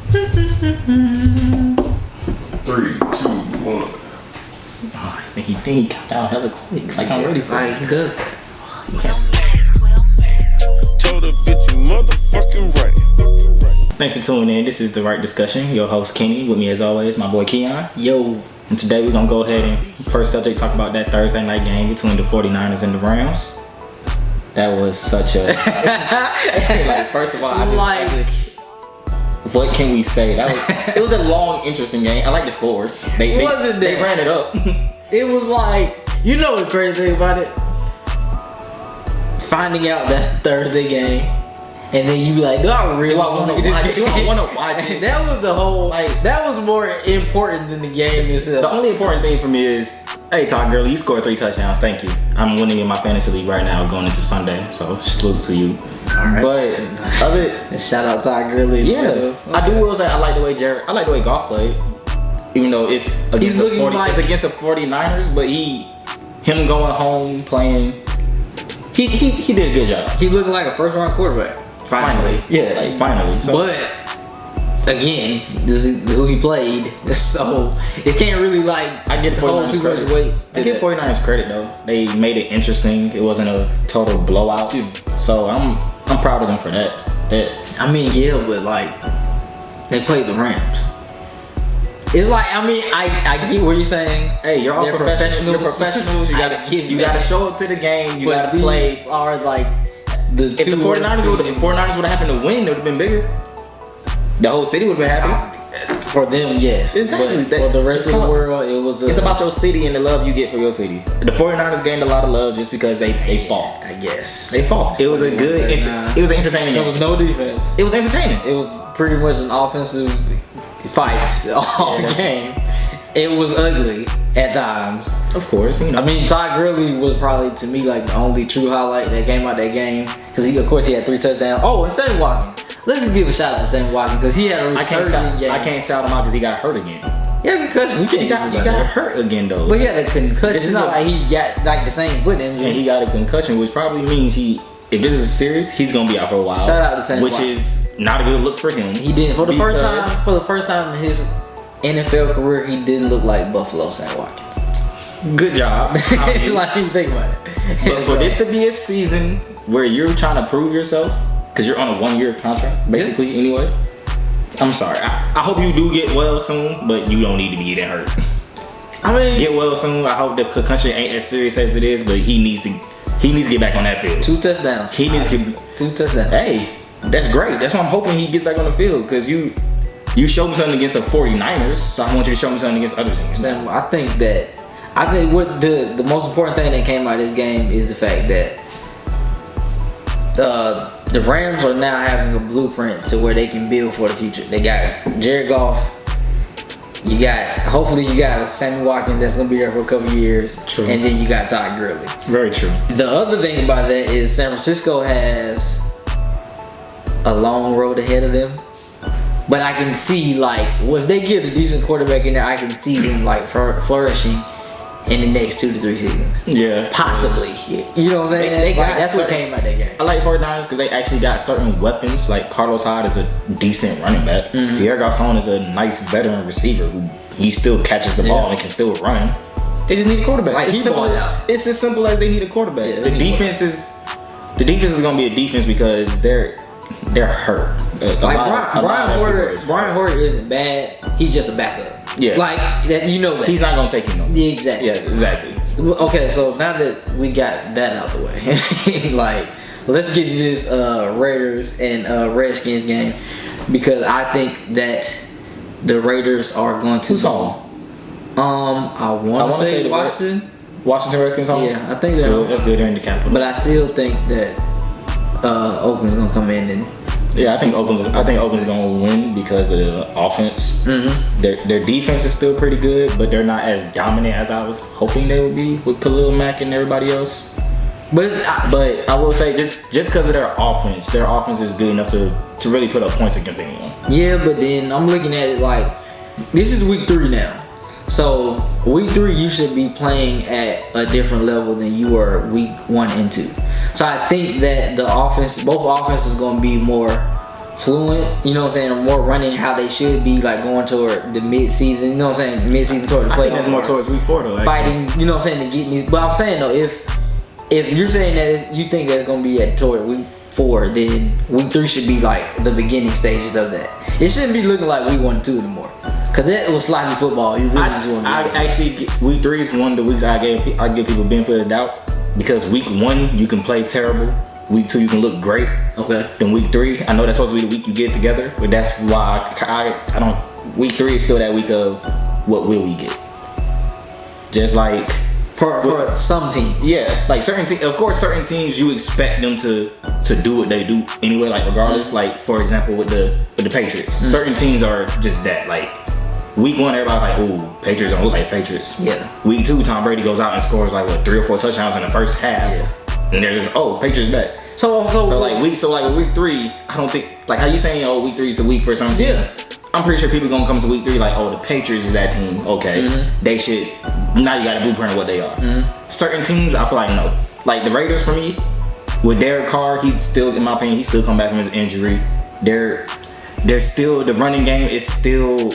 3, 2, 1. Oh, he got out hella quick. Like I'm ready for it. He does that. Told a bitch you motherfucking right. Thanks for tuning in. This is the Wright Discussion. Your host Kenny, with me as always, my boy Keon. Yo. And today we're gonna go ahead and first subject talk about that Thursday night game between the 49ers and the Rams. That was such a like. First of all, I just what can we say? It was a long, interesting game. I like the scores. They ran it up. It was like, you know the crazy thing about it? Finding out that's the Thursday game, and then you be like, do I really want to watch it? That was the whole, like, that was more important than the game itself. The only important thing for me is, hey, Todd Gurley, you scored 3 touchdowns. Thank you. I'm winning in my fantasy league right now going into Sunday, so salute to you. All right. But shout out Todd Gurley. Yeah, okay. I do will say I like the way Goff played. Even though it's against the 49ers, but him going home playing, he did a good job. He looked like a first round quarterback. Finally. Yeah, like finally. So. But again, this is who he played, so it can't really I get hold too much weight. I give 49ers credit though. They made it interesting. It wasn't a total blowout. So I'm proud of them for that. I mean, yeah, but they played the Rams. It's like, I mean, I get what you're saying. Hey, you're all professionals. You're professionals. You gotta show up to the game. You gotta play. Are like if the 49ers would have happened to win, it would have been bigger. The whole city would have been happy. For them, yes. Exactly. But for the rest of the world, it's about your city and the love you get for your city. The 49ers gained a lot of love just because they fought. I guess they fought. It was a good. It was an entertaining game. There was no defense. It was entertaining. It was pretty much an offensive fight all game. It was ugly at times. Of course, you know. I mean, Todd Gurley was probably, to me, like the only true highlight that came out that game, because he, of course, he had 3 touchdowns. Oh, and Sammy Watkins. Let's just give a shout out to Sammy Watkins because he had a resurgent game. I can't shout him out because he got hurt again. He had a concussion. He got hurt again though. But he had a concussion. It's not like he got the same foot injury. And he got a concussion, which probably means if this is serious, he's gonna be out for a while. Shout out to Sammy Watkins. Which is not a good look for him. He didn't for the first time in his NFL career. He didn't look like Buffalo Sammy Watkins. Good job. Like, you think about it. But for this to be a season where you're trying to prove yourself, because you're on a 1-year contract, basically, anyway. I'm sorry. I hope you do get well soon, but you don't need to be getting hurt. I mean, get well soon. I hope the concussion ain't as serious as it is, but he needs to get back on that field. 2 touchdowns. He needs to 2 touchdowns. Hey, that's great. That's why I'm hoping he gets back on the field, because you showed me something against the 49ers, so I want you to show me something against other teams. I think what the most important thing that came out of this game is the fact that the Rams are now having a blueprint to where they can build for the future. They got Jared Goff. Hopefully you got Sammy Watkins that's gonna be there for a couple of years. True. And then you got Todd Gurley. Very true. The other thing about that is San Francisco has a long road ahead of them. But I can see if they get a decent quarterback in there, I can see them flourishing in the next 2 to 3 seasons. Yeah. Possibly. You know what I'm saying? That's what came out of that game. I like 49ers because they actually got certain weapons. Like Carlos Hyde is a decent running back. Mm-hmm. Pierre Garçon is a nice veteran receiver who he still catches the ball and can still run. They just need a quarterback. It's as simple as they need a quarterback. Yeah, the defense is gonna be a defense because they're hurt. Brian Hoyer isn't bad. He's just a backup. Yeah. That, you know that. He's not gonna take him. Yeah, exactly. Yeah, exactly. Okay, so now that we got that out the way, let's get to this Raiders and Redskins game, because I think that the Raiders are going to. Who's home? I want to say Washington. Washington Redskins home. Yeah, I think that's good. They're in the capital. But I still think that Oakland's gonna come in and. Yeah, I think Oakland's gonna win because of the offense. Mm-hmm. Their defense is still pretty good, but they're not as dominant as I was hoping they would be with Khalil Mack and everybody else. But I will say just because of their offense is good enough to really put up points against anyone. Yeah, but then I'm looking at it like this is week 3 now. So week 3 you should be playing at a different level than you were week 1 and 2. So I think that both offenses going to be more fluent, you know what I'm saying, more running how they should be, like going toward the mid-season, you know what I'm saying, mid-season toward the I think playoffs. that's more towards week 4 though. Actually. Fighting, you know what I'm saying, to get these. But I'm saying though, if you're saying that you think that's gonna be at toward week 4, then week 3 should be like the beginning stages of that. It shouldn't be looking like week 1 and 2 anymore. Cause that was sloppy football. You really just want to. I actually week 3 is one of the weeks I give people benefit of the doubt because week 1 you can play terrible. Week 2 you can look great. Okay. Then week 3, I know that's supposed to be the week you get together, but that's why I don't. Week 3 is still that week of what will we get? Just like for some teams. Yeah, like certain teams. Of course, certain teams you expect them to do what they do anyway. Like regardless. Like for example, with the Patriots, certain teams are just that. Like week 1, everybody's like, "Ooh, Patriots don't look like Patriots." Yeah. Week 2, Tom Brady goes out and scores like 3 or 4 touchdowns in the first half. Yeah. And they're just, Patriots back. So week 3, I don't think like how you saying week 3 is the week for some teams. Yeah. I'm pretty sure people gonna come to week 3 like, the Patriots is that team. Okay, they should. Now you got a blueprint of what they are. Certain teams, I feel like no. Like the Raiders for me, with Derek Carr, he's still, in my opinion, he's still come back from his injury. They're still, the running game is still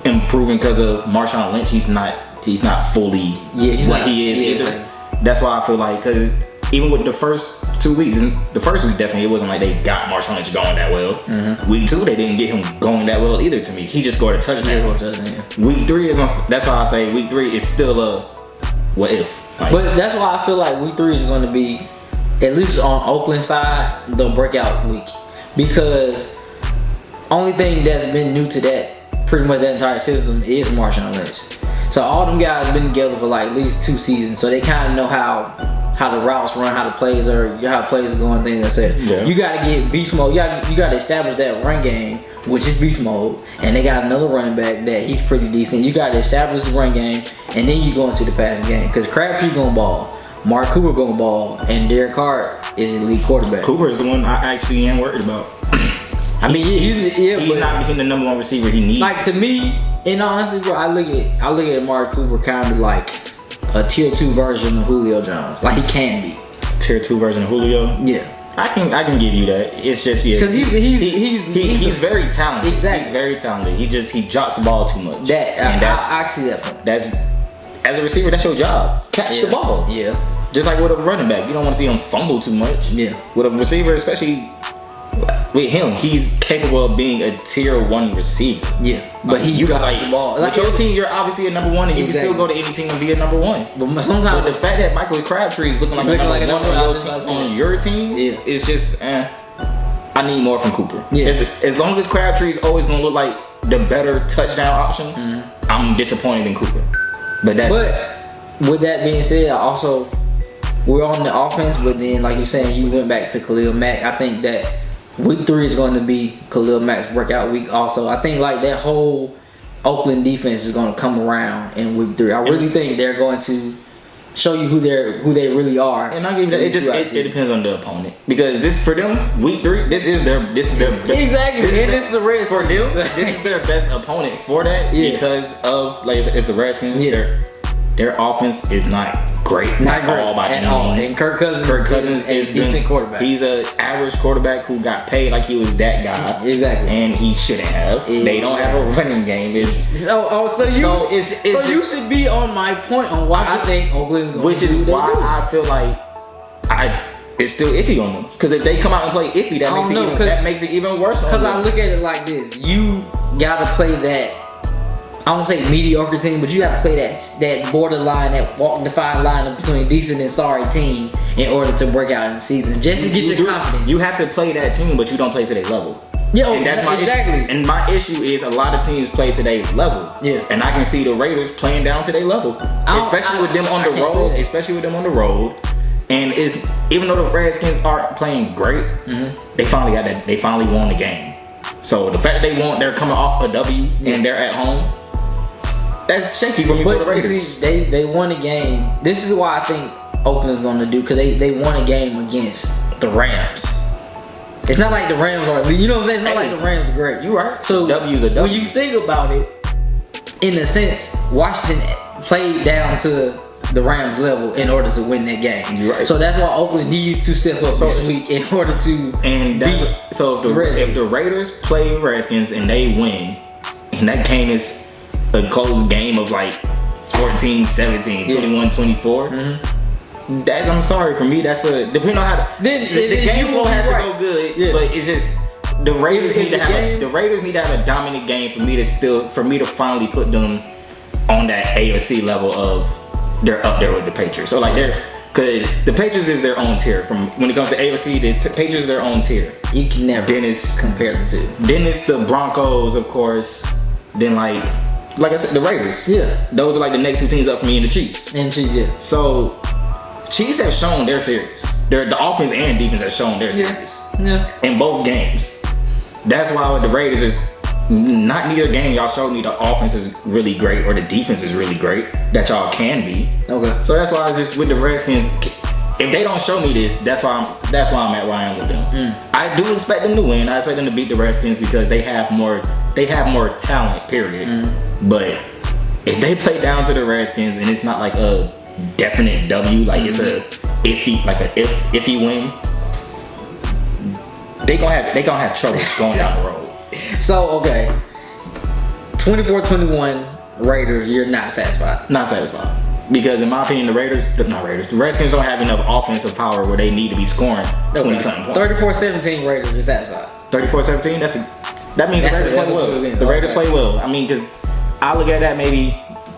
improving because of Marshawn Lynch. He's not fully what he is either. That's why I feel like because. Even with the first 2 weeks, the first week definitely it wasn't like they got Marshawn Lynch going that well. Week 2 they didn't get him going that well either to me. He just scored a touchdown. Week 3 is that's why I say week 3 is still a what if. Like, but that's why I feel like week 3 is going to be, at least on Oakland side, the breakout week because only thing that's been new to that pretty much that entire system is Marshawn Lynch. So all them guys have been together for like at least 2 seasons, so they kind of know how the routes run, how the plays are going, things like that. Yeah. You got to get beast mode. You got to establish that run game, which is beast mode, and they got another running back that he's pretty decent. You got to establish the run game, and then you go into the passing game because Crabtree gonna ball, Mark Cooper gonna ball, and Derek Carr is the lead quarterback. Cooper is the one I actually am worried about. I mean, he's not becoming the number 1 receiver he needs. Like to me, in honesty, bro, I look at Mark Cooper kind of like a tier 2 version of Julio Jones. Like he can be. Tier 2 version of Julio? Yeah. I can give you that. It's just because he's very talented. Exactly. He's very talented. He drops the ball too much. I see that point. That's as a receiver, that's your job. Catch the ball. Yeah. Just like with a running back, you don't want to see him fumble too much. Yeah. With a receiver, especially with him, he's capable of being a tier 1 receiver. Yeah. But you got the ball. Like with your team, you're obviously a number 1, and you can still go to any team and be a number 1. But sometimes the fact that Michael Crabtree is looking like a number 1 on your team, it's just I need more from Cooper. Yeah. As long as Crabtree is always gonna look like the better touchdown option, I'm disappointed in Cooper. But with that being said, also we're on the offense, but then like you're saying, you went back to Khalil Mack. I think that week 3 is going to be Khalil Mack's breakout week also. I think like that whole Oakland defense is going to come around in week 3. I really think they're going to show you who they really are. And I'll give you that. It depends on the opponent. Because this for them, week 3, this is their exactly. It's the Redskins. For them, this is their best opponent for that because of like it's the Redskins. Yeah. Their offense is not great. All by any means. And Kirk Cousins is a decent quarterback. He's an average quarterback who got paid like he was that guy. Exactly. And he shouldn't have. Exactly. They don't have a running game. So you should be on my point on why I think Oakland's going to do. Which is why I feel like it's still iffy on them. Because if they come out and play iffy, that makes it even worse. Because I look at it like this: you gotta play that. I won't say mediocre team, but you got to play that borderline, that defined line between decent and sorry team in order to break out in the season, just to get your confidence. You have to play that team, but you don't play to their level. Yeah, and that's my issue. And my issue is a lot of teams play to their level. Yeah, and I can see the Raiders playing down to their level, especially with them on the road. And even though the Redskins aren't playing great, they finally got that. They finally won the game. So the fact that they're coming off a W and they're at home. That's shaky for me for the Raiders. See, they won a game. This is why I think Oakland's going to do, because they won a game against the Rams. It's not like the Rams are, you know what I'm saying? It's not like the Rams are great. You're right. So W's a W. When you think about it, in a sense, Washington played down to the Rams level in order to win that game. You're right. So that's why Oakland needs to step up this week in order to And beat so if the Raiders play Redskins and they win, and that game is a close game of like 14-17, 21-24. That, I'm sorry, for me that's a depending on how the game flow has to go good. Yeah. But it's just the Raiders need to have the Raiders need to have a dominant game for me to finally put them on that AFC level of they're up there with the Patriots. So like because the Patriots is their own tier. From when it comes to AFC, the Patriots is their own tier. You can never compare the two. Then it's the Broncos, of course. Then like I said, the Raiders. Yeah. Those are like the next two teams up for me, and the Chiefs. Yeah. So Chiefs have shown their series. The offense and defense have shown their series. Yeah. In both games. That's why with the Raiders is not neither game y'all showed me the offense is really great or the defense is really great that y'all can be. Okay. So that's why it's just with the Redskins. If they don't show me this, that's why I'm at where I am with them. I do expect them to win. I expect them to beat the Redskins because they have more talent, period. But if they play down to the Redskins and it's not like a definite W, like it's a iffy win, they gonna have trouble going down the road. So okay, 24-21 Raiders, you're not satisfied. Not satisfied. Because in my opinion, the Redskins don't have enough offensive power where they need to be scoring 20-something points. 34-17 Raiders, you're satisfied. 34-17, that means the Raiders play well. The Raiders play well. I mean, because I look at that maybe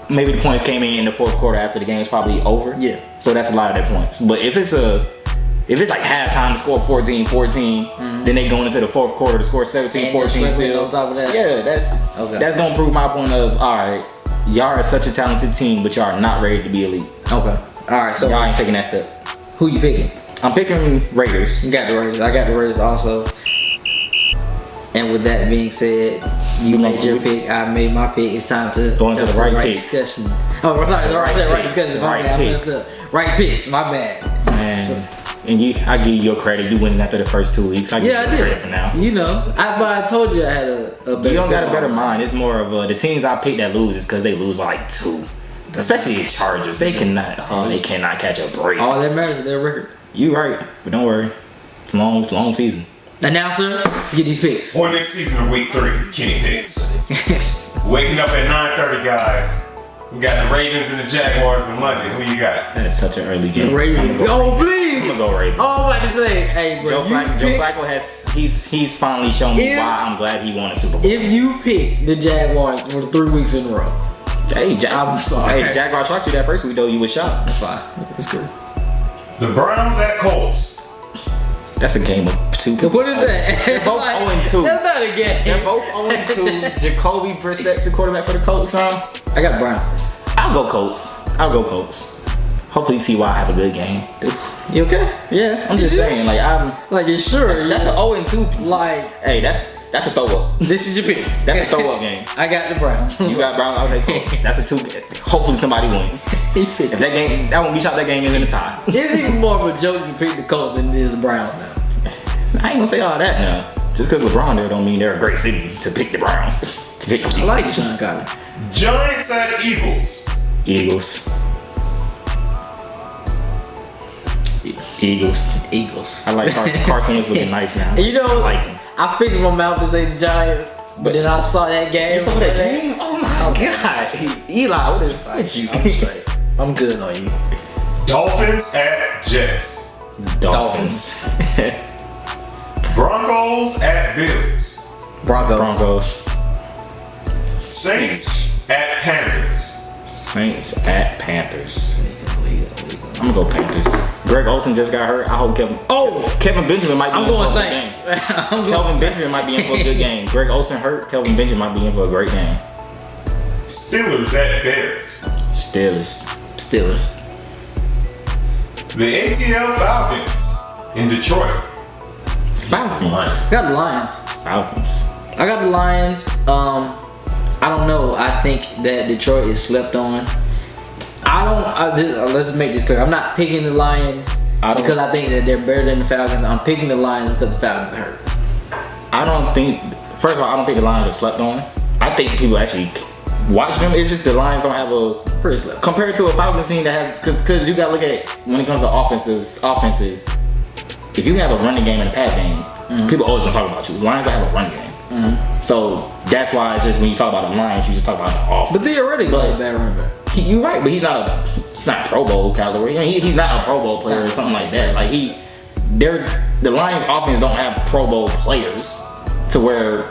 the points came in the fourth quarter after the game's probably over. Yeah. So that's a lot of their points. But if it's like halftime to score 14-14, then they going into the fourth quarter to score 17-14 still. On top of that. Yeah, that's gonna prove my point of alright, y'all are such a talented team, but y'all are not ready to be elite. Okay. Alright, so y'all ain't taking that step. Who you picking? I'm picking Raiders. You got the Raiders. I got the Raiders also. And with that being said, you made your pick. I made my pick. It's time to go into the right picks. Discussion. Oh, we're sorry, the right discussion. Right picks. Right picks. My bad. Man. And I give you your credit. You winning after the first 2 weeks. I give you credit for now. You know, but I told you I had a better. You don't got a better mind. It's more of the teams I pick that lose is because they lose by like 2. Especially the Chargers. They cannot catch a break. All that matters is their record. You right, but don't worry. It's a long season. Announcer, let's get these picks. On this season of week 3, Kenny picks. Waking up at 9:30, guys. We got the Ravens and the Jaguars in London. Who you got? That is such an early game. The Ravens. Oh, please. I'm gonna go Ravens. Oh, I'm about to say, hey, bro. Joe Flacco has he's finally shown me why I'm glad he won a Super Bowl. If you pick the Jaguars for 3 weeks in a row, I'm sorry. Hey, Jaguars shocked you that first week though. You was shocked. That's fine. That's cool. The Browns at Colts. That's a game of 2. What is that? They're both 0-2. That's not a game. They're both 0-2. Jacoby Brissett's the quarterback for the Colts, huh? I got Brown. I'll go Colts. Hopefully T.Y. have a good game. You okay? Yeah, I'm just saying. Like you sure? That's an 0-2. Like, hey, that's a throw up. This is your pick. That's a throw up game. I got the Browns. You got Browns. I'll take Colts. That's a 2. Hopefully somebody wins. If that won't be shot. That game is in the tie. It's even more of a joke to pick the Colts than it is the Browns now. I ain't gonna say all that now. Just because LeBron there don't mean they're a great city to pick the Browns. I like Sean Connery. Giants at Eagles. Eagles. I like Carson was looking nice now. You know, I like him. I fixed my mouth to say the Giants, but then I saw that game. You saw that game? Oh my God. Eli, what is wrong with you? I'm straight. I'm good on you. Dolphins at Jets. Dolphins. Broncos at Bills. Broncos. Saints at Panthers. I'm gonna go Panthers. Greg Olsen just got hurt. I hope Kevin Benjamin might be in for a good game. Kelvin Benjamin might be in for a good game. Greg Olsen hurt. Kelvin Benjamin might be in for a great game. Steelers at Bears. Steelers. The ATL Falcons in Detroit. Falcons. I got the Lions. Falcons. I got the Lions. I don't know. I think that Detroit is slept on. Let's make this clear. I'm not picking the Lions because I think that they're better than the Falcons. I'm picking the Lions because the Falcons are hurt. First of all, I don't think the Lions are slept on. I think people actually watch them. It's just the Lions don't have a Pretty slow. compared to a Falcons team that has because you got to look at when it comes to offenses. If you have a running game and a pass game, people always gonna talk about you. Lions don't have a run game, so that's why it's just when you talk about the Lions, you just talk about the offense. But theoretically, But- he's a bad running back. You're right, but he's not Pro Bowl caliber. I mean, he's not a Pro Bowl player or something like that. Like the Lions offense don't have Pro Bowl players to where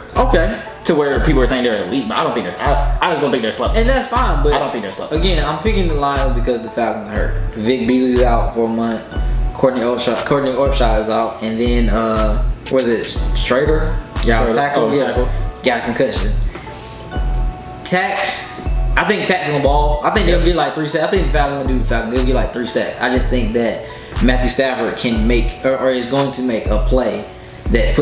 people are saying they're elite, but I don't think I just don't think they're slow. And that's fine, but I don't think they're slow. Again, I'm picking the Lions because the Falcons hurt. Vic Beasley's out for a month. Courtney Upshaw is out, and then was it Strader? Yeah, tackle. Got a concussion. I think Tack's gonna ball. I think they'll get like 3 sacks. I think the Falcons gonna do the Falcons. They'll get like 3 sacks. I just think that Matthew Stafford can make or is going to make a play that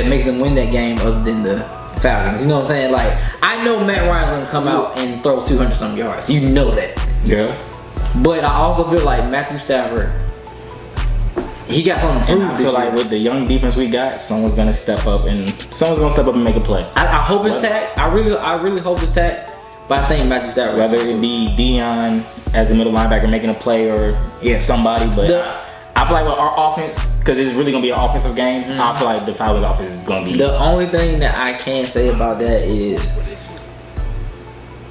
makes them win that game other than the Falcons. You know what I'm saying? Like, I know Matt Ryan's gonna come out and throw 200 some yards. You know that. Yeah. But I also feel like Matthew Stafford, he got something to And prove. I feel like with the young defense we got, someone's gonna step up and make a play. I hope it's Tack. I really hope it's Tack. But I think Matthew Stafford. Whether it be Dion as the middle linebacker making a play or somebody, but I feel like with our offense, because it's really gonna be an offensive game, I feel like the Falcons' offense is gonna be. The only thing that I can say about that is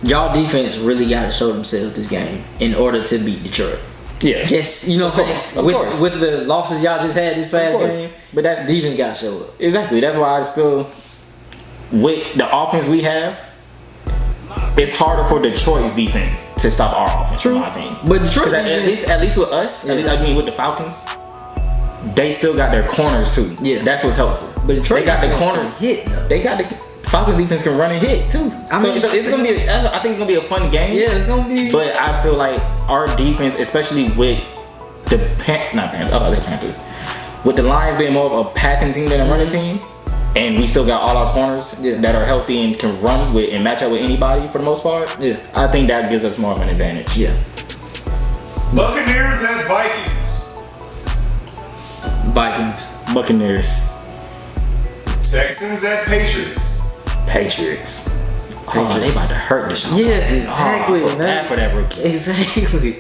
y'all defense really got to show themselves this game in order to beat Detroit. Yeah. Just, you know what I'm saying? With the losses y'all just had this past game, but that's defense got to show up. Exactly. That's why I still, with the offense we have, it's harder for Detroit's defense to stop our offense. True. In my opinion. But Detroit, at least with us, with the Falcons, they still got their corners too. Yeah. That's what's helpful. But Detroit they got the defense corner can hit. Though. They got the Falcons defense can run and hit too. I think it's gonna be a fun game. Yeah, it's gonna be. But I feel like our defense, especially with the Panthers, with the Lions being more of a passing team than a running team, and we still got all our corners that are healthy and can run with and match up with anybody for the most part. Yeah, I think that gives us more of an advantage. Yeah. Buccaneers at Vikings. Buccaneers. Texans at Patriots. Patriots. Oh, they about to hurt this. Yes, exactly. I feel bad for that rookie. Exactly.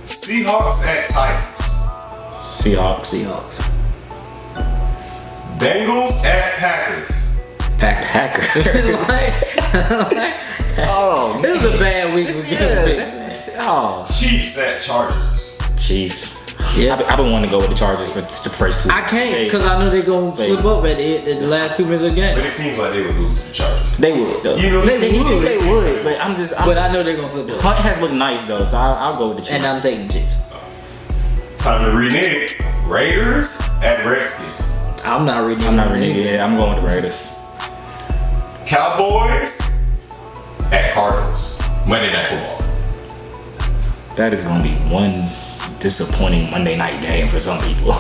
Seahawks at Titans. Seahawks. Bengals at Packers. Packers. Oh, this is a bad week for picks. Chiefs at Chargers. Chiefs. Yeah, I've been wanting to go with the Chargers for the first two. I can't because I know they're gonna slip up at the last 2 minutes of the game. But it seems like they would lose to the Chargers. They would. Though. You know they would. But But I know they're gonna slip up. Hunt has looked nice though, so I'll go with the Chiefs. And I'm taking the Chiefs. Time to renege. Raiders at Redskins. I'm not reading. Yeah, I'm going with the Raiders. Cowboys at Cardinals. Monday Night Football. That is going to be one disappointing Monday night game for some people.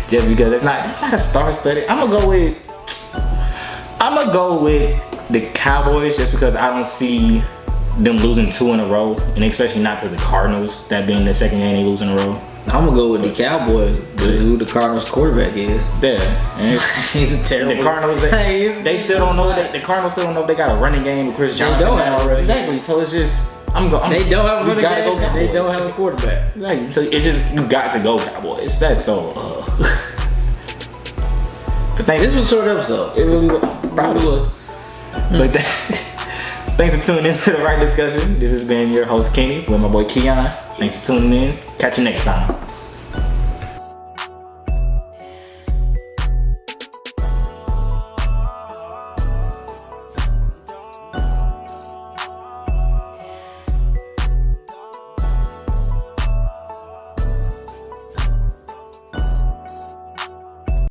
Just because it's not a star-studded. I'm gonna go with the Cowboys just because I don't see them losing 2 in a row, and especially not to the Cardinals, that being the second game they lose in a row. I'm gonna go with the Cowboys because who the Cardinals quarterback is. Yeah, and He's a terrible. the Cardinals, they still don't know that the Cardinals still don't know if they got a running game with Chris Johnson. They don't have a running exactly. So it's just they don't have a running game. Go They don't have a quarterback. Right. So it's just you got to go Cowboys. That's so. But This was a short episode. It really was. Probably was. But thanks for tuning in to the Wright Discussion. This has been your host Kenny with my boy Keon. Thanks for tuning in. Catch you next time.